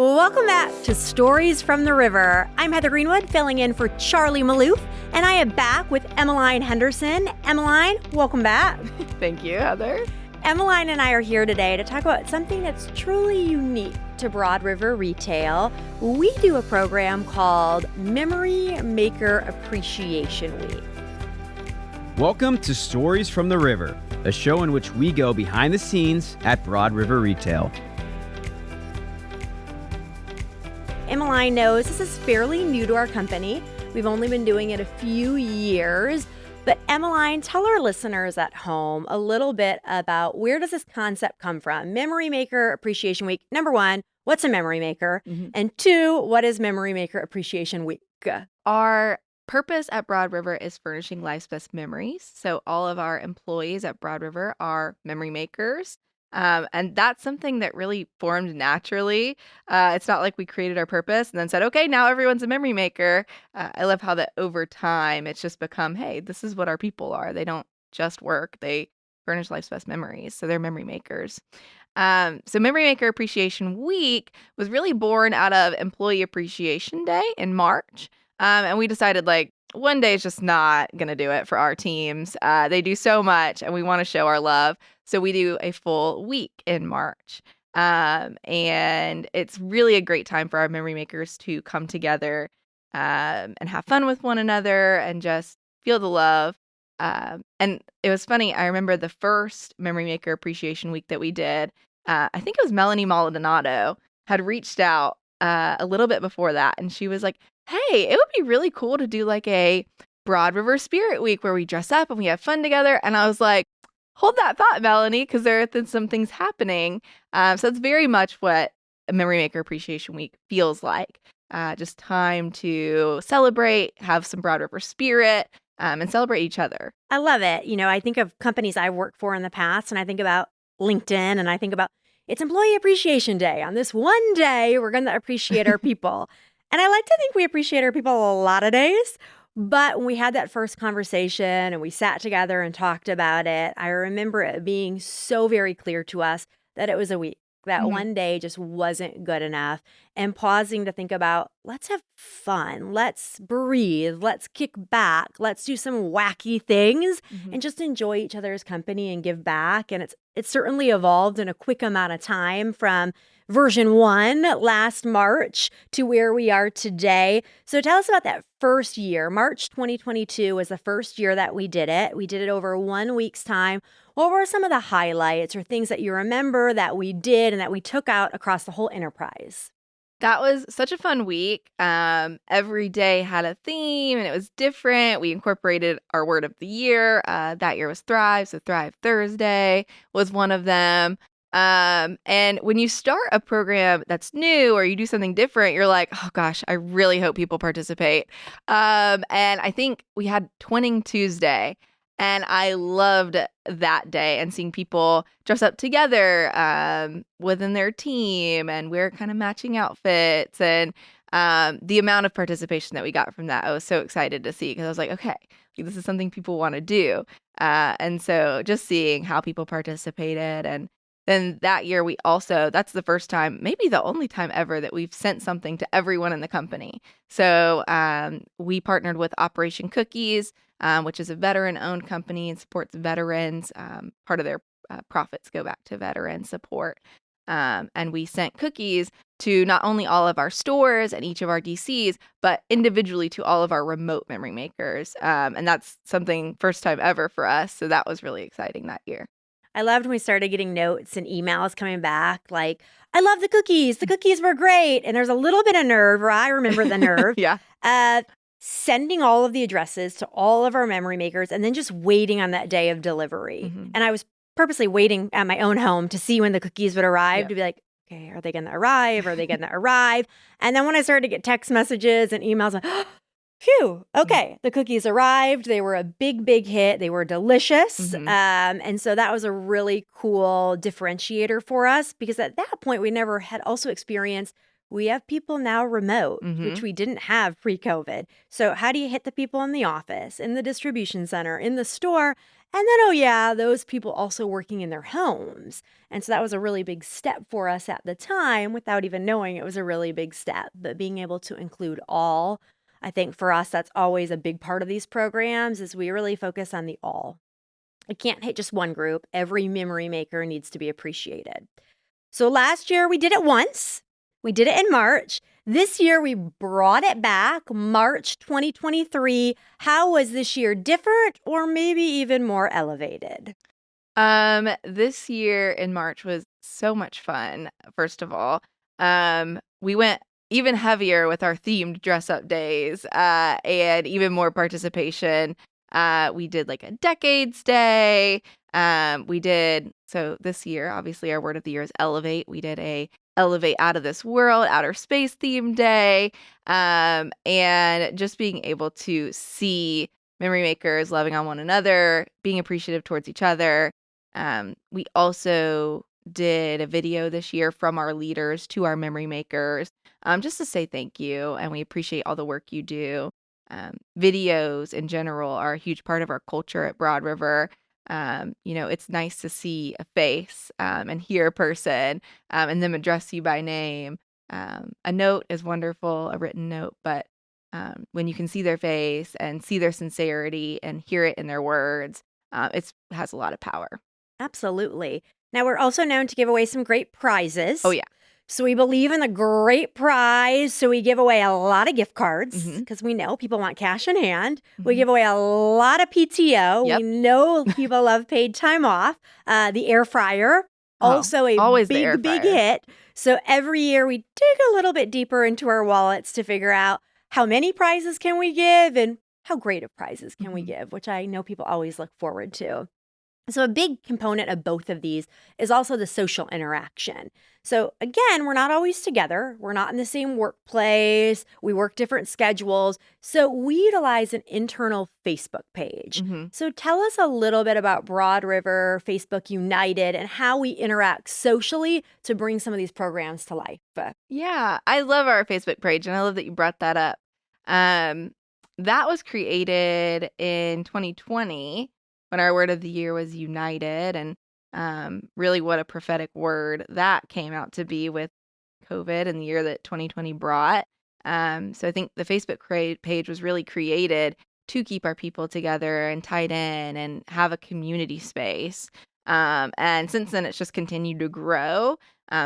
Well, welcome back to Stories from the River. I'm Heather Greenwood, filling in for Charlie Maloof, and I am back with Emelyne Henderson. Emelyne, welcome back. Thank you, Heather. Emelyne and I are here today to talk about something that's truly unique to Broad River Retail. We do a program called Memory Maker Appreciation Week. Welcome to Stories from the River, a show in which we go behind the scenes at Broad River Retail. Emelyne knows this is fairly new to our company. We've only been doing it a few years. But Emelyne, tell our listeners at home a little bit about where does this concept come from? Memory Maker Appreciation Week. Number one, what's a memory maker? And two, what is Memory Maker Appreciation Week? Our purpose at Broad River is furnishing life's best memories. So all of our employees at Broad River are memory makers. And that's something that really formed naturally. It's not like we created our purpose and then said, okay, now everyone's a memory maker. I love how that over time, it's just become, hey, this is what our people are. They don't just work. They furnish life's best memories. So they're memory makers. So Memory Maker Appreciation Week was really born out of Employee Appreciation Day in March. And we decided one day is just not going to do it for our teams. They do so much and we want to show our love. So we do a full week in March. And it's really a great time for our memory makers to come together and have fun with one another and just feel the love. And it was funny. I remember the first Memory Maker Appreciation Week that we did. I think it was Melanie Maldonado had reached out a little bit before that. And she was like, hey, it would be really cool to do a Broad River Spirit Week where we dress up and we have fun together. And I was like, hold that thought, Melanie, because there are some things happening. So it's very much what a Memory Maker Appreciation Week feels like. Just time to celebrate, have some Broad River spirit, and celebrate each other. I love it. You know, I think of companies I've worked for in the past, and I think about LinkedIn, and I think about it's Employee Appreciation Day. On this one day, we're going to appreciate our people. And I like to think we appreciate our people a lot of days. But when we had that first conversation and we sat together and talked about it, I remember it being so very clear to us that it was a week, that one day just wasn't good enough. And pausing to think about, let's have fun, let's breathe, let's kick back, let's do some wacky things and just enjoy each other's company and give back. And it's certainly evolved in a quick amount of time from version 1 last March to where we are today. So tell us about that first year. March 2022 was the first year that we did it. We did it over 1 week's time. What were some of the highlights or things that you remember that we did and that we took out across the whole enterprise? That was such a fun week. Every day had a theme and it was different. We incorporated our word of the year. That year was Thrive. So Thrive Thursday was one of them. And when you start a program that's new or you do something different, you're like, oh gosh, I really hope people participate. And I think we had Twinning Tuesday and I loved that day and seeing people dress up together, within their team and wear kind of matching outfits and, the amount of participation that we got from that, I was so excited to see because I was like, okay, this is something people want to do. And so just seeing how people participated and then that year, that's the first time, maybe the only time ever that we've sent something to everyone in the company. So we partnered with Operation Cookies, which is a veteran-owned company and supports veterans. Part of their profits go back to veteran support. And we sent cookies to not only all of our stores and each of our DCs, but individually to all of our remote memory makers. And that's something first time ever for us. So that was really exciting that year. I loved when we started getting notes and emails coming back like, I love the cookies. The cookies were great. And there's a little bit of nerve, or I remember the nerve. Yeah. Sending all of the addresses to all of our memory makers and then just waiting on that day of delivery. And I was purposely waiting at my own home to see when the cookies would arrive to be like, okay, are they going to arrive? Are they going to arrive? And then when I started to get text messages and emails, like, phew, okay, the cookies arrived. They were a big, big hit. They were delicious. And so that was a really cool differentiator for us because at that point, we never had also experienced We have people now remote, Mm-hmm. which we didn't have pre-COVID. So how do you hit the people in the office, in the distribution center, in the store? And then, oh yeah, those people also working in their homes. And so that was a really big step for us at the time without even knowing it was a really big step. But being able to include all, I think for us, that's always a big part of these programs is we really focus on the all. It can't hit just one group. Every memory maker needs to be appreciated. So last year we did it once. We did it in March. This year we brought it back, March 2023. How was this year different or maybe even more elevated? This year in March was so much fun, first of all. We went even heavier with our themed dress up days, and even more participation. We did like a decades day. So this year, obviously our word of the year is elevate. We did a elevate out of this world, outer space themed day. And just being able to see memory makers loving on one another, being appreciative towards each other. We also did a video this year from our leaders to our memory makers, just to say thank you and we appreciate all the work you do. Videos in general are a huge part of our culture at Broad River. It's nice to see a face and hear a person and them address you by name. A note is wonderful, a written note, but when you can see their face and see their sincerity and hear it in their words, it has a lot of power. Absolutely. Now, we're also known to give away some great prizes. Oh, yeah. So we believe in the great prize. So we give away a lot of gift cards Mhm. because we know people want cash in hand. We Mhm. give away a lot of PTO. Yep. We know people love paid time off. The air fryer, Oh, also a always the air big fryer. hit. So every year we dig a little bit deeper into our wallets to figure out how many prizes can we give and how great of prizes can we Mhm. give, which I know people always look forward to. So, a big component of both of these is also the social interaction. So, again, we're not always together. We're not in the same workplace. We work different schedules. So, we utilize an internal Facebook page. Mhm. So, tell us a little bit about Broad River, Facebook United, and how we interact socially to bring some of these programs to life. Yeah, I love our Facebook page, and I love that you brought that up. Um, that was created in 2020 when our word of the year was united, and really what a prophetic word that came out to be with COVID and the year that 2020 brought. So I think the Facebook page was really created to keep our people together and tied in and have a community space. And since then, it's just continued to grow.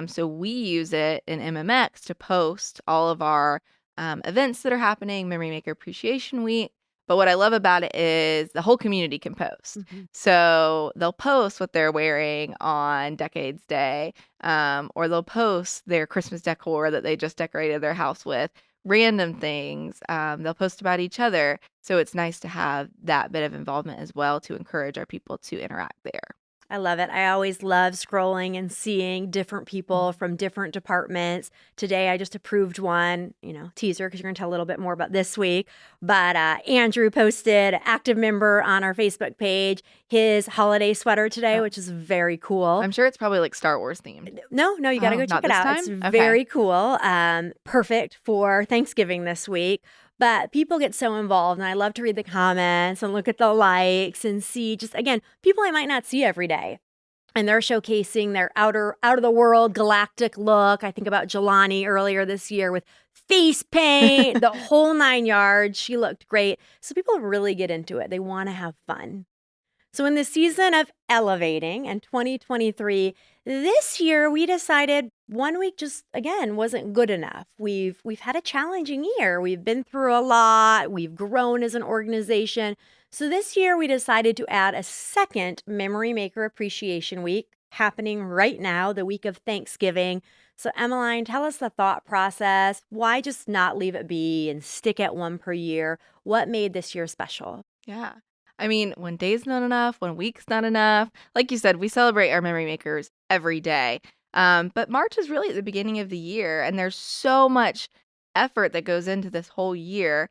So we use it in MMX to post all of our events that are happening, Memory Maker Appreciation Week. But what I love about it is the whole community can post. Mhm. So they'll post what they're wearing on Decades Day, or they'll post their Christmas decor that they just decorated their house with, random things. They'll post about each other. So it's nice to have that bit of involvement as well to encourage our people to interact there. I love it. I always love scrolling and seeing different people from different departments. Today, I just approved one, teaser, because you're going to tell a little bit more about this week. But Andrew posted, active member on our Facebook page, his holiday sweater today, Oh. which is very cool. I'm sure it's probably like Star Wars themed. No, you got to Oh, go not check it this out. It's time? Okay. very cool. Perfect for Thanksgiving this week. But people get so involved, and I love to read the comments and look at the likes and see just, again, people I might not see every day. And they're showcasing their out of the world galactic look. I think about Jelani earlier this year with face paint, the whole 9 yards. She looked great. So people really get into it. They want to have fun. So in the season of elevating in 2023, this year we decided 1 week just again wasn't good enough. We've had a challenging year. We've been through a lot. We've grown as an organization. So this year we decided to add a second Memory Maker Appreciation Week happening right now, the week of Thanksgiving. So Emelyne, tell us the thought process. Why just not leave it be and stick at one per year? What made this year special? Yeah. I mean, one day's not enough, one week's not enough. Like you said, we celebrate our memory makers every day. But March is really at the beginning of the year, and there's so much effort that goes into this whole year.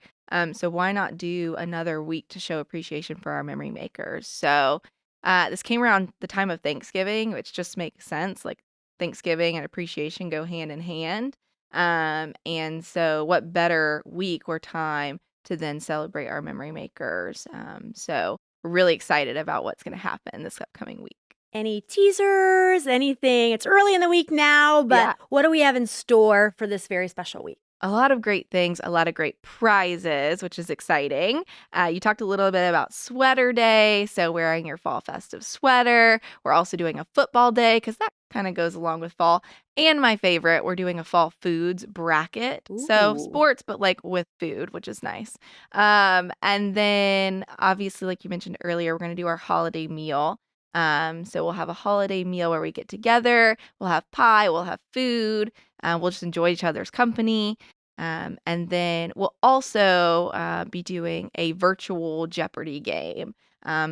So why not do another week to show appreciation for our memory makers? So this came around the time of Thanksgiving, which just makes sense. Like Thanksgiving and appreciation go hand in hand. And so what better week or time to then celebrate our memory makers. So we're really excited about what's going to happen this upcoming week. Any teasers, anything? It's early in the week now, but Yeah. what do we have in store for this very special week? A lot of great things, a lot of great prizes, which is exciting. You talked a little bit about Sweater Day, so wearing your fall festive sweater. We're also doing a football day because that kind of goes along with fall. And my favorite, we're doing a fall foods bracket. So Ooh. sports, but like with food, which is nice. And then obviously, like you mentioned earlier, we're going to do our holiday meal. So we'll have a holiday meal where we get together. We'll have pie, we'll have food. We'll just enjoy each other's company. And then we'll also be doing a virtual Jeopardy game.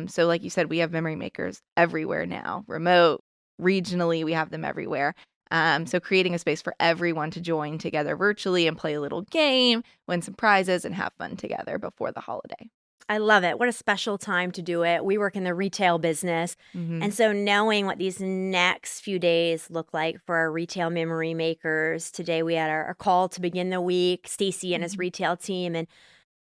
So like you said, we have memory makers everywhere now, remote, regionally, we have them everywhere. So creating a space for everyone to join together virtually and play a little game, win some prizes, and have fun together before the holiday. I love it. What a special time to do it. We work in the retail business. Mm-hmm. And so knowing what these next few days look like for our retail memory makers, today we had our call to begin the week, Stacy and his retail team, and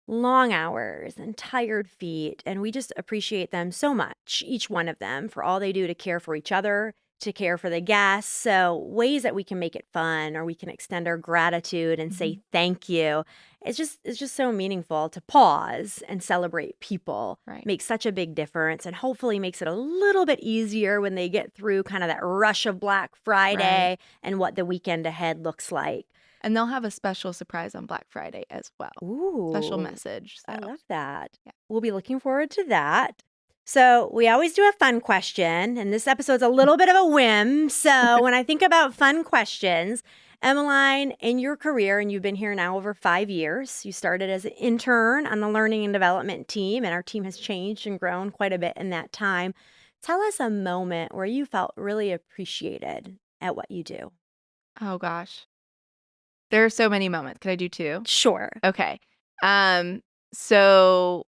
long hours and tired feet. And we just appreciate them so much, each one of them, for all they do to care for each other, to care for the guests. So ways that we can make it fun or we can extend our gratitude and say thank you. It's just so meaningful to pause and celebrate people. Right. Makes such a big difference and hopefully makes it a little bit easier when they get through kind of that rush of Black Friday and what the weekend ahead looks like. And they'll have a special surprise on Black Friday as well. Ooh. Special message. I So. love that. Yeah. We'll be looking forward to that. So we always do a fun question, and this episode's a little bit of a whim. So when I think about fun questions, Emelyne, in your career, and you've been here now over 5 years, you started as an intern on the learning and development team, and our team has changed and grown quite a bit in that time. Tell us a moment where you felt really appreciated at what you do. Oh, gosh. There are so many moments. Can I do two? Sure. Okay. So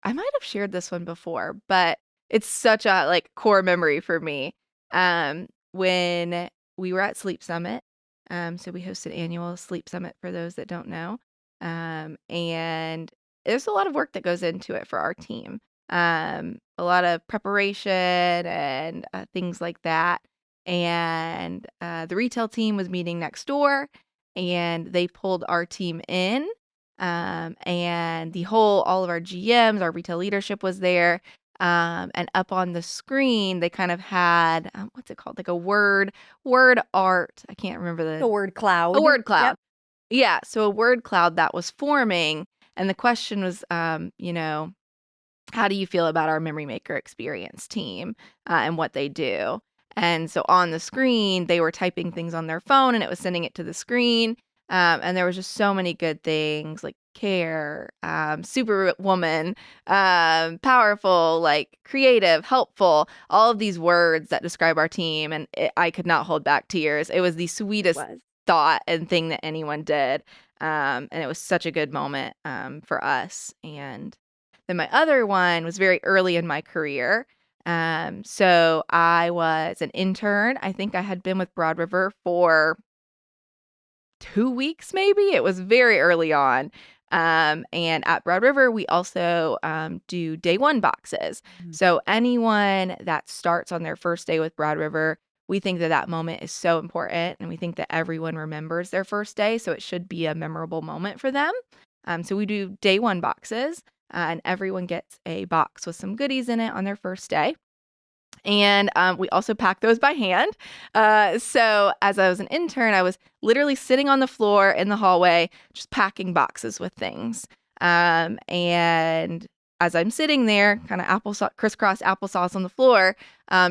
I might have shared this one before, but it's such a core memory for me. When we were at Sleep Summit, so we host an annual Sleep Summit for those that don't know. And there's a lot of work that goes into it for our team. A lot of preparation and things like that. And the retail team was meeting next door, and they pulled our team in. And all of our GMs, our retail leadership was there. And up on the screen, they kind of had, what's it called? Like a word art. I can't remember A word cloud. a word cloud. Yep. Yeah. So a word cloud that was forming. And the question was, how do you feel about our Memory Maker Experience team and what they do? And so on the screen, they were typing things on their phone and it was sending it to the screen. And there was just so many good things like care, superwoman, powerful, like creative, helpful, all of these words that describe our team. And I could not hold back tears. It was the sweetest thought and thing that anyone did. And it was such a good moment for us. And then my other one was very early in my career. So I was an intern. I think I had been with Broad River for 2 weeks, maybe. It was very early on. And at Broad River, we also do day one boxes. So anyone that starts on their first day with Broad River, we think that moment is so important. And we think that everyone remembers their first day. So it should be a memorable moment for them. So we do day one boxes. And everyone gets a box with some goodies in it on their first day. And we also pack those by hand. So as I was an intern, I was literally sitting on the floor in the hallway, just packing boxes with things. And as I'm sitting there, kind of crisscross applesauce on the floor,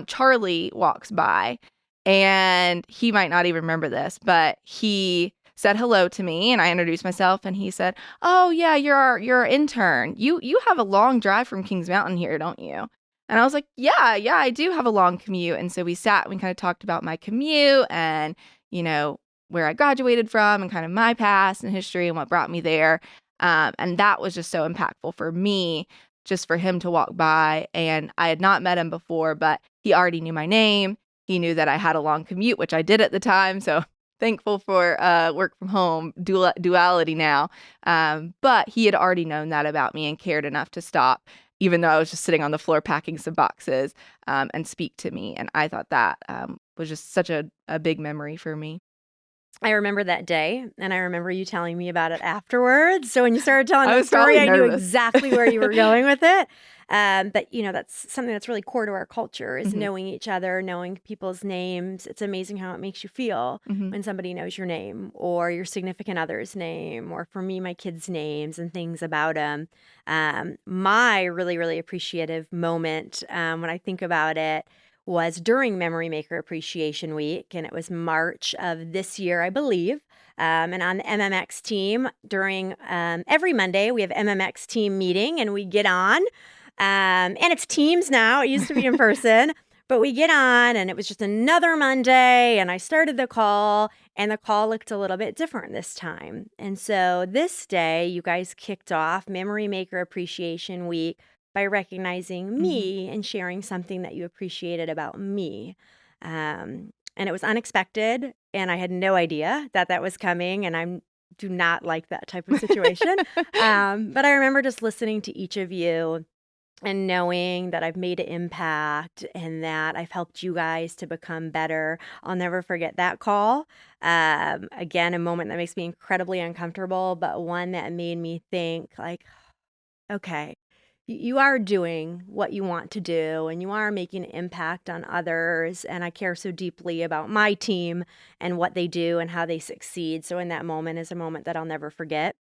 Charlie walks by. And he might not even remember this, but he said hello to me, and I introduced myself, and he said, "Oh yeah, you're our intern. You have a long drive from Kings Mountain here, don't you?" And I was like, yeah, I do have a long commute. And so we sat and we kind of talked about my commute and, where I graduated from and kind of my past and history and what brought me there. And that was just so impactful for me, just for him to walk by. And I had not met him before, but he already knew my name. He knew that I had a long commute, which I did at the time. So thankful for work from home duality now. But he had already known that about me and cared enough to stop, even though I was just sitting on the floor packing some boxes, and speak to me. And I thought that was just such a big memory for me. I remember that day, and I remember you telling me about it afterwards. So when you started telling I the was story, probably I knew nervous. exactly where you were going with it. But that's something that's really core to our culture is Mhm. knowing each other, knowing people's names. It's amazing how it makes you feel Mhm. when somebody knows your name or your significant other's name, or for me, my kids' names and things about them. My really, really appreciative moment when I think about it was during Memory Maker Appreciation Week, and it was March of this year, I believe. And on the MMX team, during every Monday, we have MMX team meeting, and we get on. And it's Teams now. It used to be in person, but we get on, and it was just another Monday, and I started the call, and the call looked a little bit different this time. And so this day, you guys kicked off Memory Maker Appreciation Week by recognizing me and sharing something that you appreciated about me. And it was unexpected, and I had no idea that that was coming, and I do not like that type of situation. But I remember just listening to each of you and knowing that I've made an impact and that I've helped you guys to become better. I'll never forget that call. Again, a moment that makes me incredibly uncomfortable, but one that made me think like, okay, you are doing what you want to do and you are making an impact on others. And I care so deeply about my team and what they do and how they succeed. So in that moment is a moment that I'll never forget.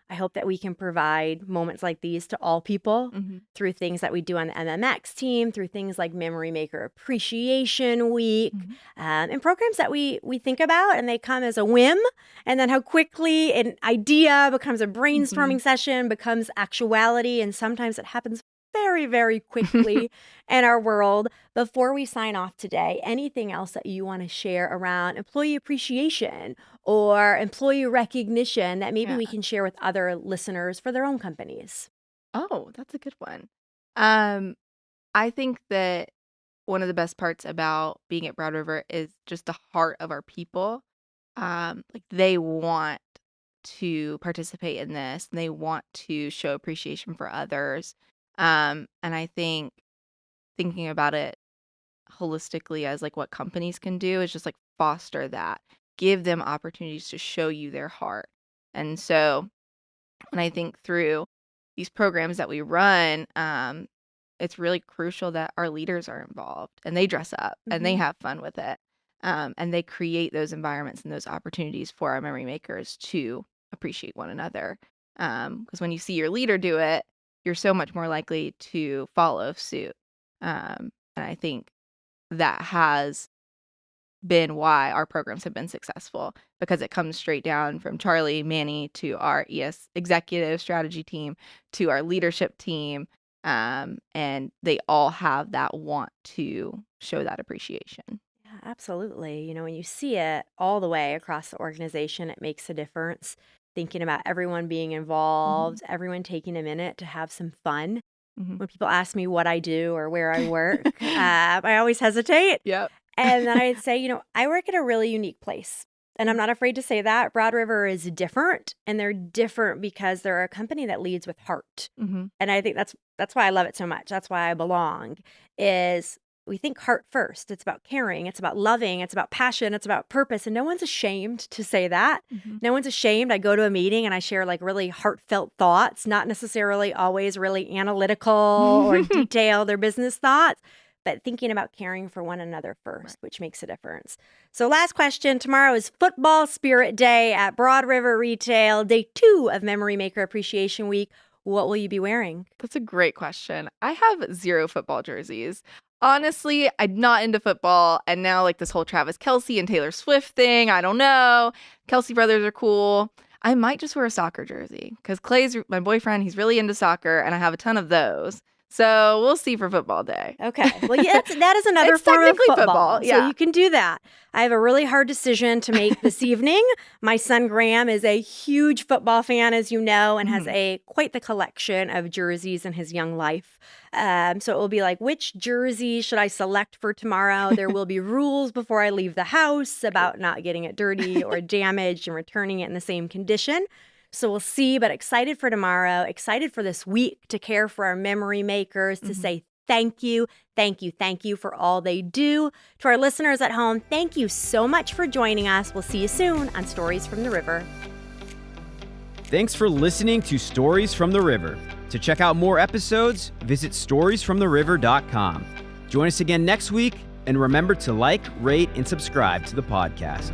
I hope that we can provide moments like these to all people Mhm. through things that we do on the MMX team, through things like Memory Maker Appreciation Week, Mhm. and programs that we think about and they come as a whim, and then how quickly an idea becomes a brainstorming session, becomes actuality, and sometimes it happens very, very quickly in our world. Before we sign off today, anything else that you want to share around employee appreciation or employee recognition that maybe Yeah. we can share with other listeners for their own companies? Oh, that's a good one. Um, I think that one of the best parts about being at Broad River is just the heart of our people. Like they want to participate in this, and they want to show appreciation for others. And I think thinking about it holistically as like what companies can do is just like foster that, give them opportunities to show you their heart. And so when I think through these programs that we run, it's really crucial that our leaders are involved and they dress up and they Mhm. have fun with it. And they create those environments and those opportunities for our memory makers to appreciate one another. Because when you see your leader do it, you're so much more likely to follow suit. And I think that has been why our programs have been successful because it comes straight down from Charlie, Manny to our executive strategy team to our leadership team. And they all have that want to show that appreciation. Yeah, absolutely. When you see it all the way across the organization, it makes a difference. Thinking about everyone being Mhm. involved, everyone taking a minute to have some fun. Mhm. When people ask me what I do or where I work, I always hesitate. Yep. And then I'd say, I work at a really unique place. And I'm not afraid to say that. Broad River is different, and they're different because they're a company that leads with heart. Mhm. And I think that's why I love it so much. That's why I belong. Is we think heart first. It's about caring, it's about loving, it's about passion, it's about purpose, and no one's ashamed to say that. Mhm. No one's ashamed. I go to a meeting and I share like really heartfelt thoughts, not necessarily always really analytical or detailed or business thoughts, but thinking about caring for one another first, Right. which makes a difference. So, last question. Tomorrow is Football Spirit Day at Broad River Retail, day 2 of Memory Maker Appreciation Week. What will you be wearing? That's a great question. I have 0 football jerseys. Honestly, I'm not into football, and now, like, this whole Travis Kelce and Taylor Swift thing, I don't know. Kelce brothers are cool. I might just wear a soccer jersey because Clay's my boyfriend, he's really into soccer, and I have a ton of those. So we'll see for football day. Okay. Well, yeah, that is another It's form of technically football. football, yeah. So you can do that. I have a really hard decision to make this evening. My son Graham is a huge football fan, as you know, and has quite the collection of jerseys in his young life. So it will be like, which jersey should I select for tomorrow? There will be rules before I leave the house about not getting it dirty or damaged and returning it in the same condition. So we'll see, but excited for tomorrow, excited for this week to care for our memory makers, to say thank you for all they do. To our listeners at home, thank you so much for joining us. We'll see you soon on Stories from the River. Thanks for listening to Stories from the River. To check out more episodes, visit storiesfromtheriver.com. Join us again next week, and remember to like, rate, and subscribe to the podcast.